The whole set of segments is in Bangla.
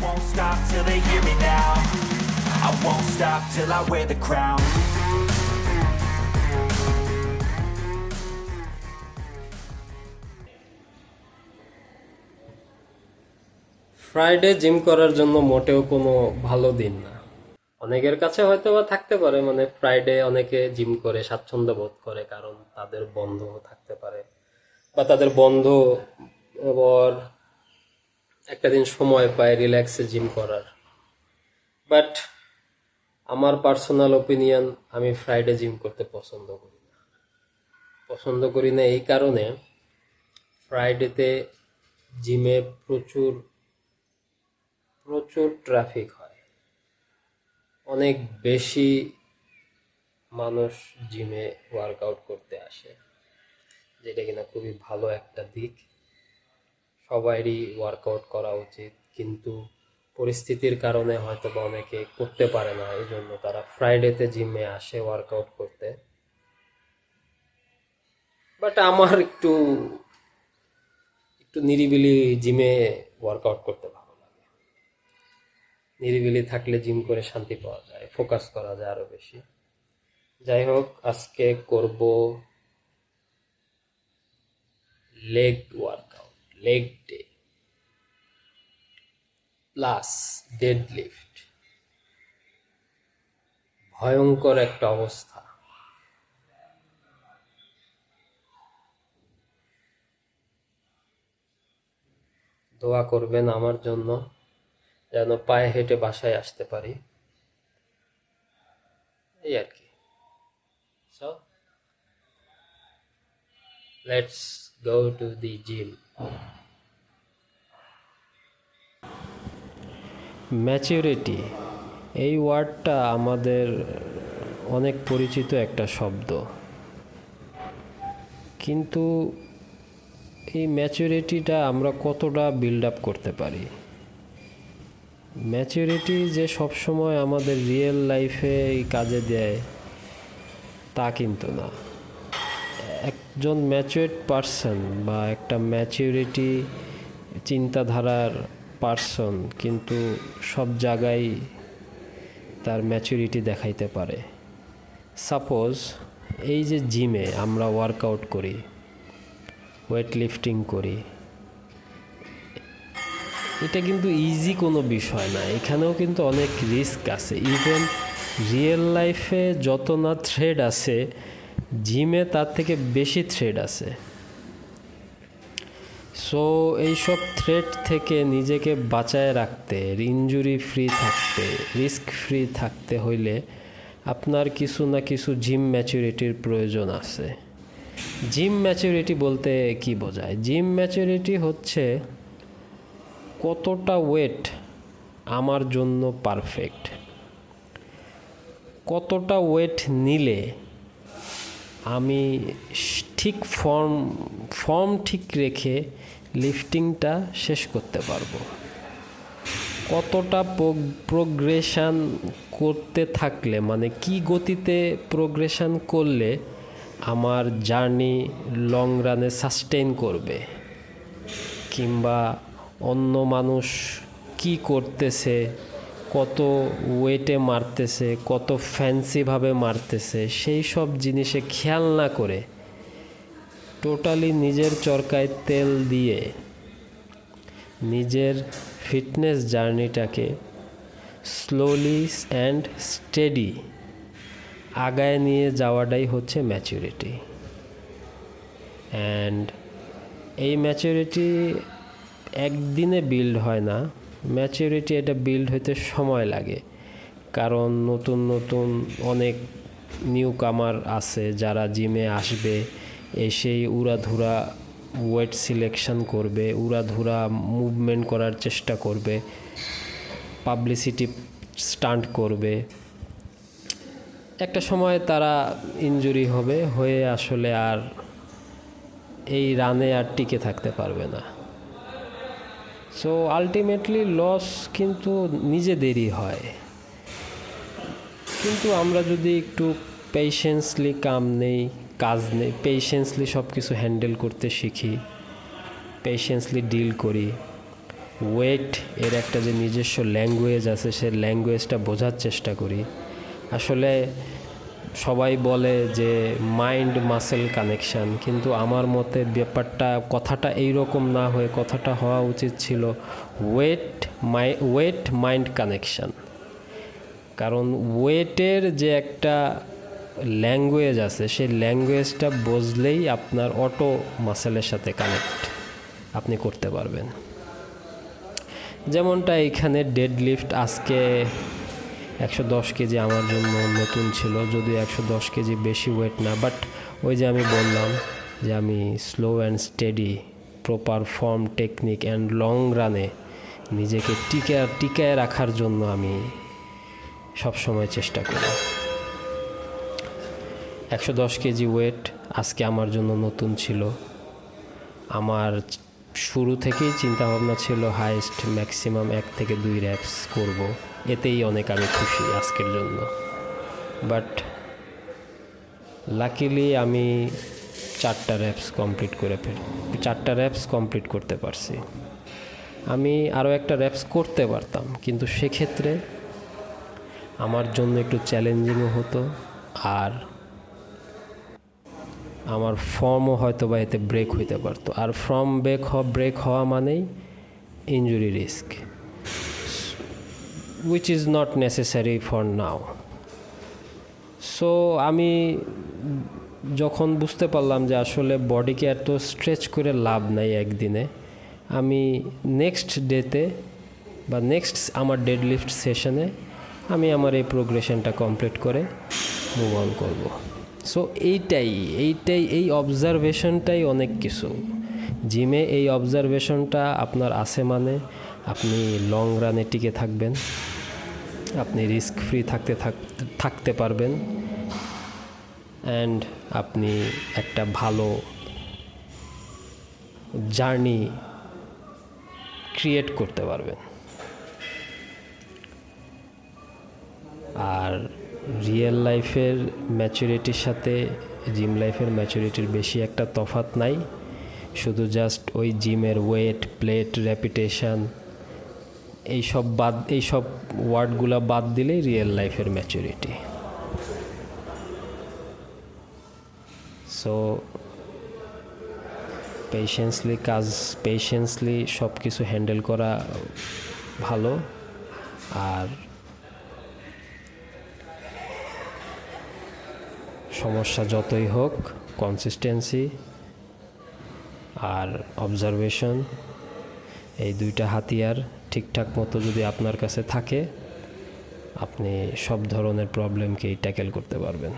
won't stop till they hear me now. I won't stop till I wear the crown. Friday gym করার জন্য মোটেও কোনো ভালো দিন না। অনেকের কাছে হয়তো বা থাকতে পারে, মানে ফ্রাইডে অনেকে জিম করে স্বাচ্ছন্দ্য বোধ করে, কারণ তাদের বন্ধ থাকতে পারে বা তাদের বন্ধ আবার একটা দিন সময় পায় রিল্যাক্সে জিম করার। বাট আমার পার্সোনাল ওপিনিয়ন, আমি ফ্রাইডে জিম করতে পছন্দ করি না এই কারণে, ফ্রাইডেতে জিমে প্রচুর ট্রাফিক হয়, অনেক বেশি মানুষ জিমে ওয়ার্কআউট করতে আসে, যেটা কিনা খুবই ভালো একটা দিক। সবারই ওয়ার্কআউট করা উচিত, কিন্তু পরিস্থিতির কারণে হয়তো বা অনেকে করতে পারে না, এই জন্য তারা ফ্রাইডেতে জিমে আসে ওয়ার্কআউট করতে। বাট আমার একটু নিরিবিলি জিমে ওয়ার্কআউট করতে ভালো লাগে। নিরিবিলি থাকলে জিম করে শান্তি পাওয়া যায়, ফোকাস করা যায় আরো বেশি। যাই হোক, আজকে করব leg workout, leg day plus dead lift. ভয়ঙ্কর একটা অবস্থা। দোয়া করবেন আমার জন্য, যেন পায়ে হেঁটে বাসায় আসতে পারি, এই আর কি। So let's go to the gym. Maturity এই ওয়ার্ডটা আমাদের অনেক পরিচিত একটা শব্দ, কিন্তু এই ম্যাচুরিটিটা আমরা কতটা বিল্ড আপ করতে পারি? ম্যাচুরিটি যে সবসময় আমাদের রিয়েল লাইফে কাজে দেয় তা কিন্তু না। একজন ম্যাচুরড পারসন বা একটা ম্যাচুরিটি চিন্তাধারার পারসন কিন্তু সব জায়গায় তার ম্যাচুরিটি দেখাইতে পারে। সাপোজ এই যে জিমে আমরা ওয়ার্কআউট করি, ওয়েট লিফটিং করি, এটা কিন্তু ইজি কোনো বিষয় না, এখানেও কিন্তু অনেক রিস্ক আছে। ইভেন রিয়েল লাইফে যত না থ্রেড আছে, জিমে তার থেকে বেশি থ্রেড আছে। সো এইসব থ্রেড থেকে নিজেকে বাঁচায় রাখতে, ইনজুরি ফ্রি থাকতে, রিস্ক ফ্রি থাকতে হইলে আপনার কিছু না কিছু জিম ম্যাচুরিটির প্রয়োজন আছে। জিম ম্যাচুরিটি বলতে কি বোঝায়? জিম ম্যাচুরিটি হচ্ছে কতটা ওয়েট আমার জন্য পারফেক্ট, কতটা ওয়েট নিলে আমি ঠিক ফর্ম ঠিক রেখে লিফটিংটা শেষ করতে পারবো, কতটা প্রোগ্রেশন করতে থাকলে, মানে কি গতিতে প্রোগ্রেশন করলে আমার জার্নি লং রানে সাস্টেইন করবে, কিংবা অন্য মানুষ কি করতেছে, কত ওয়েটে মারতেছে, কত ফ্যান্সিভাবে মারতেছে, সেই সব জিনিসে খেয়াল না করে টোটালি নিজের চরকায় তেল দিয়ে নিজের ফিটনেস জার্নিটাকে স্লোলি অ্যান্ড স্টেডি আগায় নিয়ে যাওয়াটাই হচ্ছে ম্যাচুরিটি। অ্যান্ড এই ম্যাচুরিটি একদিনে বিল্ড হয় না, ম্যাচুরিটি এটা বিল্ড হতে সময় লাগে। কারণ নতুন অনেক নিউ কামার আছে যারা জিমে আসবে, এসেই উড়াধুরা ওয়েট সিলেকশন করবে, উড়াধুরা মুভমেন্ট করার চেষ্টা করবে, পাবলিসিটি স্টান্ট করবে। একটা সময় তারা ইনজুরি হয়ে আসলে আর এই রানে আর টিকে থাকতে পারবে না। সো আলটিমেটলি লস কিন্তু নিজেদেরই হয়। কিন্তু আমরা যদি একটু পেশেন্সলি কাজ নেই, পেশেন্সলি সব কিছু হ্যান্ডেল করতে শিখি, পেশেন্সলি ডিল করি, ওয়েট এর একটা যে নিজস্ব ল্যাঙ্গুয়েজ আছে, সেই ল্যাঙ্গুয়েজটা বোঝার চেষ্টা করি। আসলে সবাই বলে যে মাইন্ড মাসেল কানেকশান, কিন্তু আমার মতে কথাটা এইরকম না হয়ে কথাটা হওয়া উচিত ছিল ওয়েট মাইন্ড কানেকশান। কারণ ওয়েটের যে একটা ল্যাঙ্গুয়েজ আছে, সেই ল্যাঙ্গুয়েজটা বুঝলেই আপনার অটো মাসেলের সাথে কানেক্ট আপনি করতে পারবেন। যেমনটা এইখানে ডেড লিফট আজকে 110 কেজি আমার জন্য নতুন ছিল, যদিও 110 কেজি বেশি ওয়েট না, বাট ওই যে আমি বললাম যে আমি slow and steady proper form technique and long রানে নিজেকে টিকায় রাখার জন্য আমি সবসময় চেষ্টা করি। 110 কেজি ওয়েট আজকে আমার জন্য নতুন ছিল। আমার শুরু থেকেই চিন্তাভাবনা ছিল হাইয়েস্ট ম্যাক্সিমাম 1 থেকে 2 র্যাপস করব, এতেই অনেক আমি খুশি আজকের জন্য। বাট লাকিলি আমি 4টা র্যাপস কমপ্লিট করতে পারছি। আমি আরও একটা র্যাপস করতে পারতাম, কিন্তু সেক্ষেত্রে আমার জন্য একটু চ্যালেঞ্জিংও হতো, আর আমার ফর্মও হয়তো বা এতে ব্রেক হইতে পারতো। আর ফর্ম ব্রেক হওয়া মানেই injury risk, which is not necessary for now. So আমি যখন বুঝতে পারলাম যে আসলে বডিকে এত স্ট্রেচ করে লাভ নাই একদিনে, আমি নেক্সট ডেতে বা নেক্সট আমার ডেডলিফট সেশনে আমি আমার এই প্রোগ্রেশনটা কমপ্লিট করে মুভ অন করবো। সো এই অবজারভেশনটাই অনেক কিছু। জিমে এই অবজারভেশনটা আপনার আছে মানে আপনি লং রানে টিকে থাকবেন, আপনি রিস্ক ফ্রি থাকতে পারবেন, অ্যান্ড আপনি একটা ভালো জার্নি ক্রিয়েট করতে পারবেন। আর রিয়েল লাইফের ম্যাচুরিটির সাথে জিম লাইফের ম্যাচুরিটির বেশি একটা তফাৎ নাই, শুধু জাস্ট ওই জিমের ওয়েট, প্লেট, রেপিটেশন এইসব ওয়ার্ডগুলো বাদ দিলেই রিয়েল লাইফের ম্যাচুরিটি। সো পেশেন্সলি সব কিছু হ্যান্ডেল করা ভালো। আর সমস্যা যতই হোক, কনসিস্টেন্সি আর অবজারভেশন, এই 2টা হাতিয়ার ঠিকঠাক মতো যদি আপনার কাছে থাকে, আপনি সব ধরনের প্রবলেমকেই ট্যাকেল করতে পারবেন।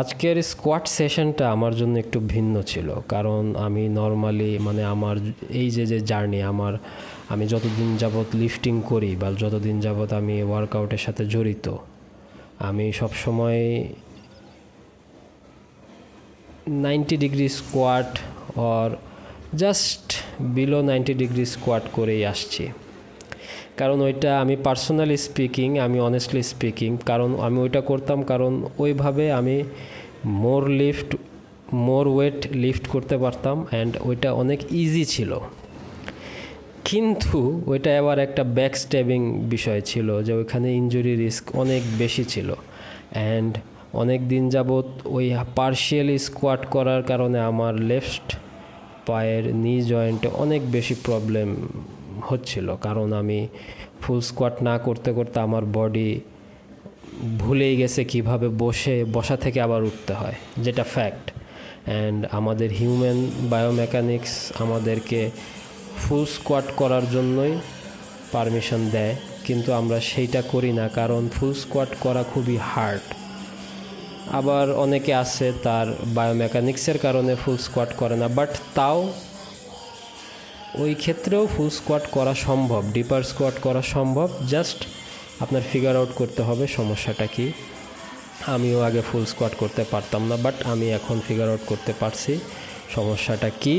আজকের স্কোয়াট সেশনটা আমার জন্য একটু ভিন্ন ছিল, কারণ আমি নর্মালি আমার এই যে জার্নি আমি যতদিন যাবৎ লিফটিং করি বা যতদিন যাবৎ আমি ওয়ার্কআউটের সাথে জড়িত, আমি সবসময় 90 degree squat or just below 90 degree squat করেই আসছি। কারণ ওইটা আমি পার্সোনালি স্পিকিং, আমি অনেস্টলি স্পিকিং, কারণ আমি ওইটা করতাম কারণ ওইভাবে আমি মোর ওয়েট লিফট করতে পারতাম, অ্যান্ড ওইটা অনেক ইজি ছিল। কিন্তু ওইটা আবার একটা ব্যাক স্ট্যাবিং বিষয় ছিল, যে ওইখানে ইনজুরি রিস্ক অনেক বেশি ছিল, অ্যান্ড অনেক দিন যাবৎ ওই পার্শিয়ালি স্কোয়াট করার কারণে আমার লেফট পায়ের নি জয়েন্টে অনেক বেশি প্রবলেম হচ্ছিল। কারণ আমি ফুল স্কোয়াট না করতে করতে আমার বডি ভুলেই গেছে কিভাবে বসা থেকে আবার উঠতে হয়, যেটা ফ্যাক্ট। অ্যান্ড আমাদের হিউম্যান বায়োমেকানিক্স আমাদেরকে ফুল স্কোয়াট করার জন্যই পারমিশন দেয়, কিন্তু আমরা সেইটা করি না, কারণ ফুল স্কোয়াট করা খুবই হার্ড। আবার অনেকে আছে তার বায়োমেকানিক্সের কারণে ফুল স্কোয়াট করে না, বাট তাও ওই ক্ষেত্রেও ফুল স্কোয়াট করা সম্ভব, ডিপার স্কোয়াট করা সম্ভব। জাস্ট আপনার ফিগার আউট করতে হবে সমস্যাটা কি। আমিও আগে ফুল স্কোয়াট করতে পারতাম না, বাট আমি এখন ফিগার আউট করতে পারছি সমস্যাটা কি।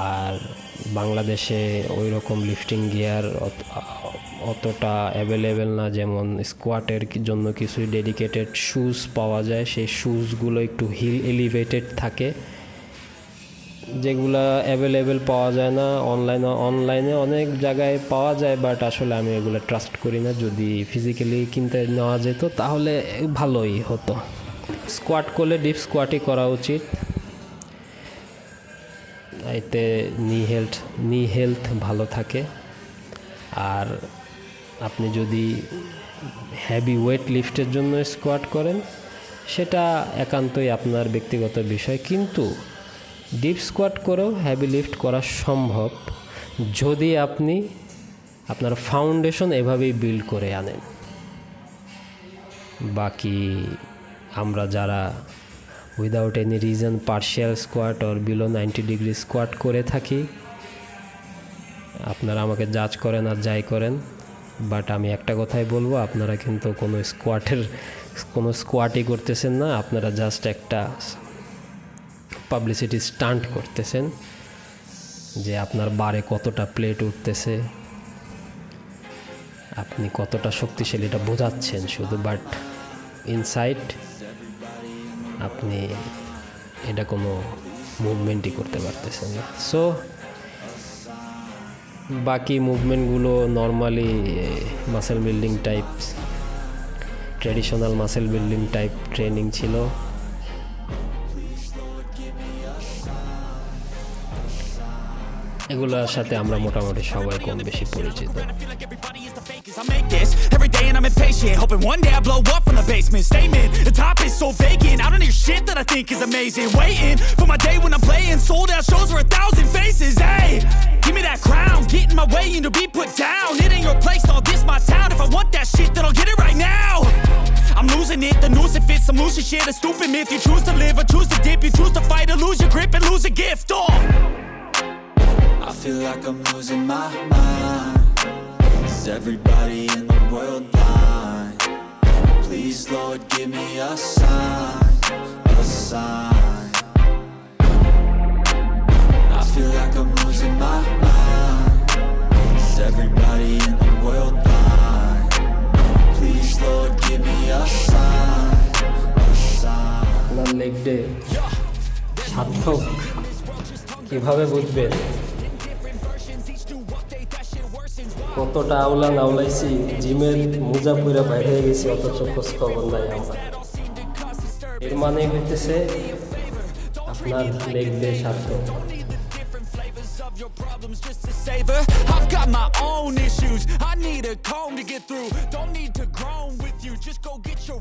আর বাংলাদেশে ওই রকম লিফটিং গিয়ার অতটা অ্যাভেলেবেল না, যেমন স্কোয়াটের জন্য কিছু ডেডিকেটেড শুজ পাওয়া যায়, সেই শুজগুলো একটু হিল এলিভেটেড থাকে, যেগুলা অ্যাভেলেবেল পাওয়া যায় না অনলাইনে অনেক জায়গায় পাওয়া যায়, বাট আসলে আমি এগুলো ট্রাস্ট করি না। যদি ফিজিক্যালি কিনতে নেওয়া যেত তাহলে ভালোই হতো। স্কোয়াট করলে ডিপ স্কোয়াটই করা উচিত, এতে নি হেলথ ভালো থাকে। আর আপনি যদি হেভি ওয়েট লিফটের জন্য স্কোয়াট করেন সেটা একান্তই আপনার ব্যক্তিগত বিষয়, কিন্তু ডিপ স্কোয়াট করেও হেভি লিফট করা সম্ভব যদি আপনি আপনার ফাউন্ডেশন এভাবেই বিল্ড করে আনেন। বাকি আমরা যারা without any reason partial squat or below 90 degree squat করে থাকি, আপনারা আমাকে জাজ করেন আর যাই করেন, বাট আমি একটা কথাই বলবো, আপনারা কিন্তু কোনো স্কোয়াটই করতেছেন না, আপনারা জাস্ট একটা পাবলিসিটি স্টান্ট করতেছেন যে আপনার বারে কতটা প্লেট উঠতেছে, আপনি কতটা শক্তিশালী এটা বোঝাচ্ছেন শুধু, বাট ইনসাইড আপনি এটা কোনো মুভমেন্টই করতে পারতেছেন না। সো বাকি মুভমেন্টগুলো normally muscle building type, traditional muscle building type training ছিল। এগুলোর সাথে আমরা মোটামুটি সবাই কম বেশি পরিচিত। I make this every day and I'm impatient, hoping one day I blow up from the basement. Statement, the top is so vacant, I don't hear shit that I think is amazing. Waiting for my day when I'm playing sold out shows for 1,000 faces. Hey, give me that crown, get in my way and to be put down. It ain't your place, all this my town. If I want that shit, then I'll get it right now. I'm losing it, the noose it fits, I'm losing shit, a stupid myth. You choose to live or choose to dip, you choose to fight or lose your grip and lose a gift. Oh, I feel like I'm losing my mind. Is everybody in the world blind? Please, Lord, give me a sign, a sign. I feel like I'm losing my mind. Is everybody in the world blind? Please, Lord, give me a sign, a sign. আপনার লেগ ডে সার্থক কীভাবে বুঝবেন? কতটা আউলাইছি, জিমের মোজা পুরা বাইরে গেছি, অথচ খোঁজ খবর নাই আমার। এর মানে হইতেছে আপনার লেগ ডে সার্থক। I've got my own issues, I need a comb to get through, don't need to groan with you, just go get your